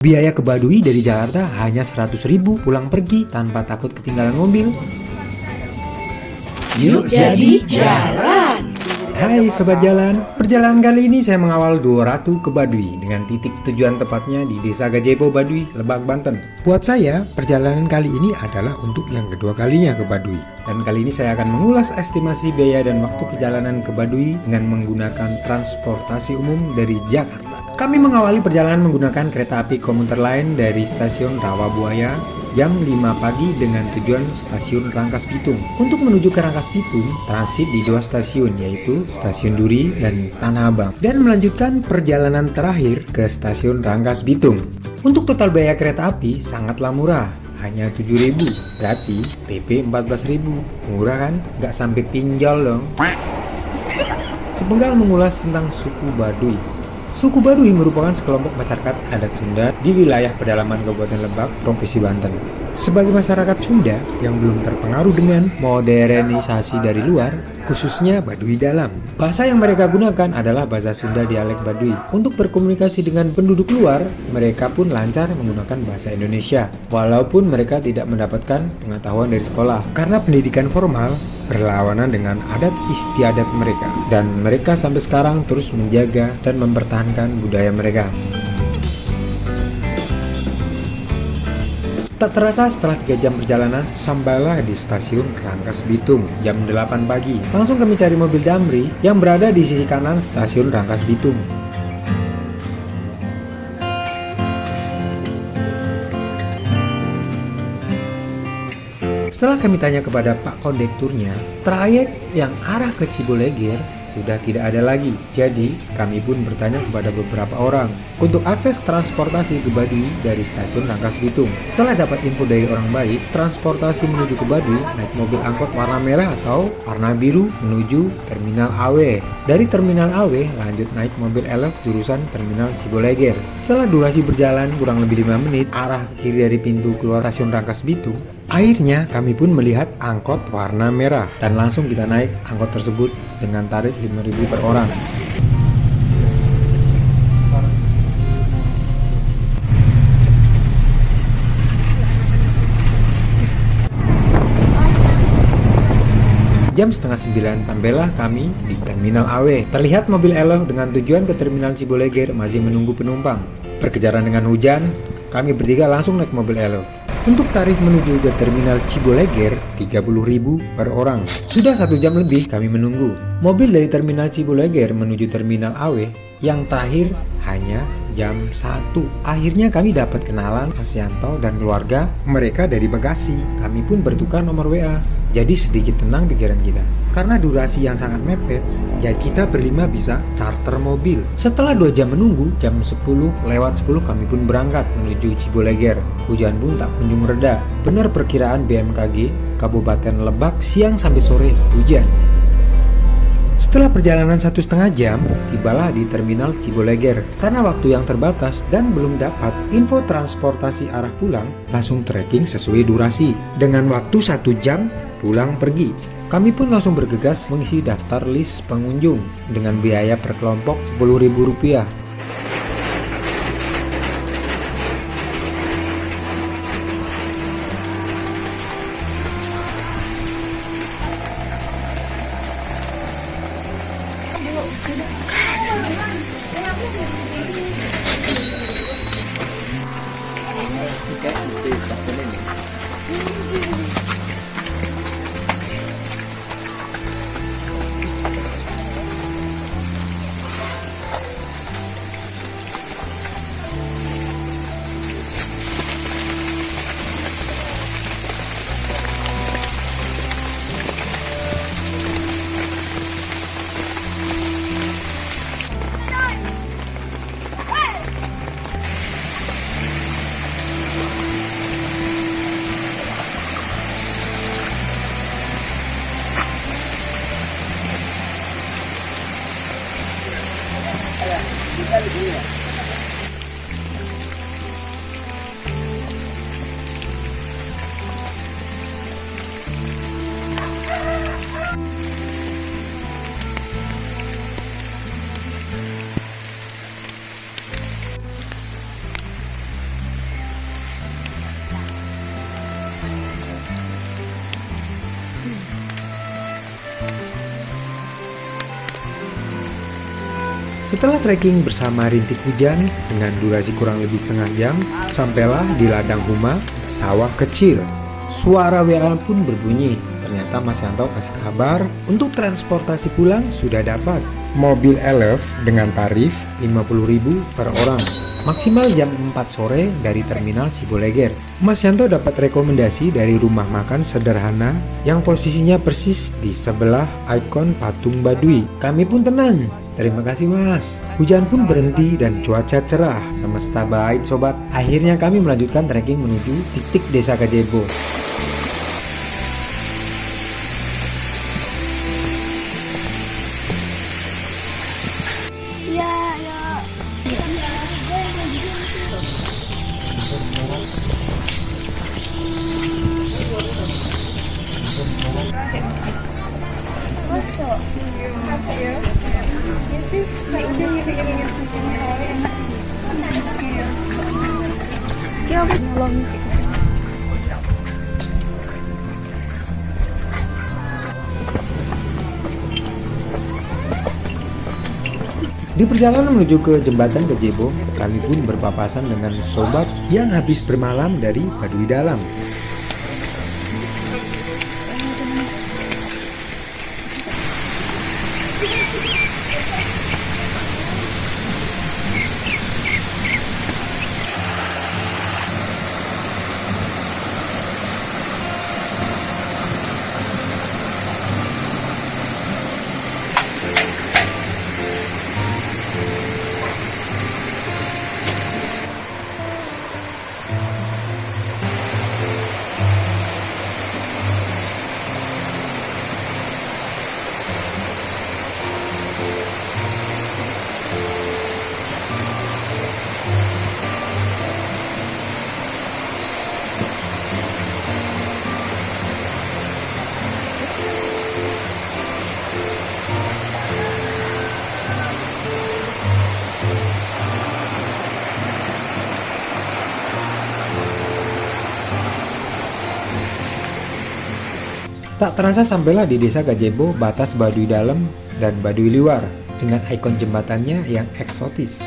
Biaya ke Baduy dari Jakarta hanya 100.000 pulang pergi tanpa takut ketinggalan mobil. Yuk jadi jalan. Hai Sobat Jalan, perjalanan kali ini saya mengawal Duo Ratu ke Baduy dengan titik tujuan tepatnya di Desa Gajepo, Baduy, Lebak, Banten. Buat saya, perjalanan kali ini adalah untuk yang kedua kalinya ke Baduy. Dan kali ini saya akan mengulas estimasi biaya dan waktu perjalanan ke Baduy dengan menggunakan transportasi umum dari Jakarta. Kami mengawali perjalanan menggunakan kereta api komuter lain dari stasiun Rawabuaya jam 5 pagi dengan tujuan stasiun Rangkas Bitung. Untuk menuju ke Rangkas Bitung, transit di dua stasiun yaitu Stasiun Duri dan Tanah Abang dan melanjutkan perjalanan terakhir ke stasiun Rangkas Bitung. Untuk total biaya kereta api sangatlah murah, hanya 7.000, berarti PP 14.000. Murah kan? Nggak sampai pinjol dong. Sepenggal mengulas tentang suku Baduy. Suku Baduy merupakan sekelompok masyarakat adat Sunda di wilayah pedalaman Kabupaten Lebak, Provinsi Banten. Sebagai masyarakat Sunda yang belum terpengaruh dengan modernisasi dari luar, khususnya Baduy dalam. Bahasa yang mereka gunakan adalah bahasa Sunda dialek Baduy. Untuk berkomunikasi dengan penduduk luar, mereka pun lancar menggunakan bahasa Indonesia, walaupun mereka tidak mendapatkan pengetahuan dari sekolah. Karena pendidikan formal berlawanan dengan adat istiadat mereka, dan mereka sampai sekarang terus menjaga dan mempertahankan budaya mereka. Tak terasa setelah 3 jam perjalanan, sampailah di stasiun Rangkas Bitung jam 8 pagi. Langsung kami cari mobil Damri yang berada di sisi kanan stasiun Rangkas Bitung. Setelah kami tanya kepada Pak Kondekturnya, trayek yang arah ke Ciboleger sudah tidak ada lagi. Jadi, kami pun bertanya kepada beberapa orang untuk akses transportasi ke Baduy dari stasiun Rangkas Bitung. Setelah dapat info dari orang baik, transportasi menuju ke Baduy naik mobil angkot warna merah atau warna biru menuju Terminal AW. Dari Terminal AW lanjut naik mobil elf jurusan Terminal Ciboleger. Setelah durasi berjalan kurang lebih 5 menit arah kiri dari pintu keluar stasiun Rangkas Bitung, akhirnya kami pun melihat angkot warna merah dan langsung kita naik angkot tersebut dengan tarif 5.000 per orang. Jam setengah 9 sampailah kami di Terminal AW. Terlihat mobil elf dengan tujuan ke Terminal Ciboleger masih menunggu penumpang. Berkejaran dengan hujan, kami bertiga langsung naik mobil elf. Untuk tarif menuju ke Terminal Ciboleger 30.000 per orang. Sudah 1 jam lebih kami menunggu. Mobil dari Terminal Ciboleger menuju Terminal AW yang terakhir hanya jam 1. Akhirnya kami dapat kenalan Mas Yanto dan keluarga mereka dari Bekasi. Kami pun bertukar nomor WA. Jadi sedikit tenang pikiran kita. Karena durasi yang sangat mepet, ya kita berlima bisa charter mobil. Setelah 2 jam menunggu, jam 10:10 kami pun berangkat menuju Ciboleger. Hujan pun tak kunjung reda. Benar perkiraan BMKG Kabupaten Lebak, siang sampai sore hujan. Setelah perjalanan 1,5 jam, tibalah di Terminal Ciboleger. Karena waktu yang terbatas dan belum dapat info transportasi arah pulang, langsung tracking sesuai durasi. Dengan waktu 1 jam pulang pergi, kami pun langsung bergegas mengisi daftar list pengunjung dengan biaya per kelompok Rp10.000. Setelah trekking bersama rintik hujan dengan durasi kurang lebih setengah jam, sampailah di ladang Huma, sawah kecil. Suara WA pun berbunyi. Ternyata Mas Yanto kasih kabar untuk transportasi pulang sudah dapat. Mobil Elf dengan tarif 50.000 per orang. Maksimal jam 4 sore dari terminal Ciboleger. Mas Yanto dapat rekomendasi dari rumah makan sederhana yang posisinya persis di sebelah ikon patung Baduy. Kami pun tenang. Terima kasih Mas. Hujan pun berhenti dan cuaca cerah. Semesta baik sobat. Akhirnya kami melanjutkan trekking menuju titik Desa Gajebo. Di perjalanan menuju ke jembatan Gajebo, kami pun berpapasan dengan sobat yang habis bermalam dari Baduy Dalam. Tak terasa sampailah di Desa Gajebo, batas Baduy Dalam dan Baduy Luar dengan ikon jembatannya yang eksotis.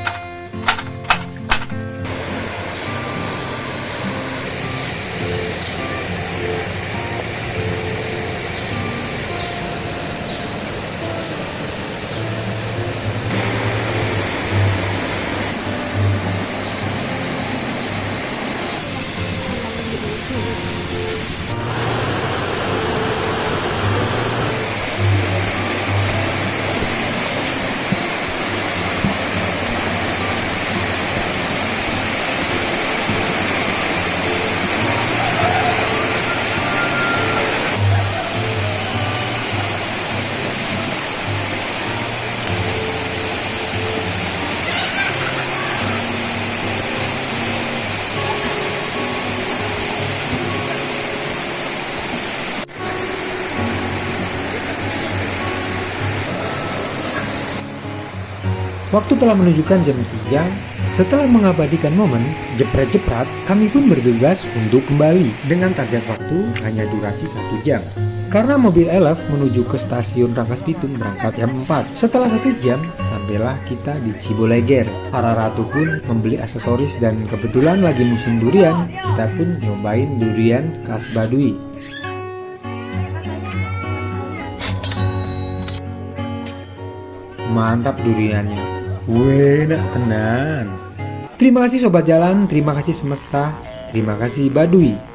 Waktu telah menunjukkan jam 3. Setelah mengabadikan momen, jepret-jeprat, kami pun bergegas untuk kembali dengan target waktu hanya durasi 1 jam. Karena mobil Elf menuju ke stasiun Rangkas Bitung berangkat jam 4. Setelah 1 jam, sampailah kita di Ciboleger. Para ratu pun membeli aksesoris dan kebetulan lagi musim durian, kita pun nyobain durian khas Baduy. Mantap duriannya. Enak tenan. Terima kasih sobat jalan, terima kasih semesta, terima kasih Baduy.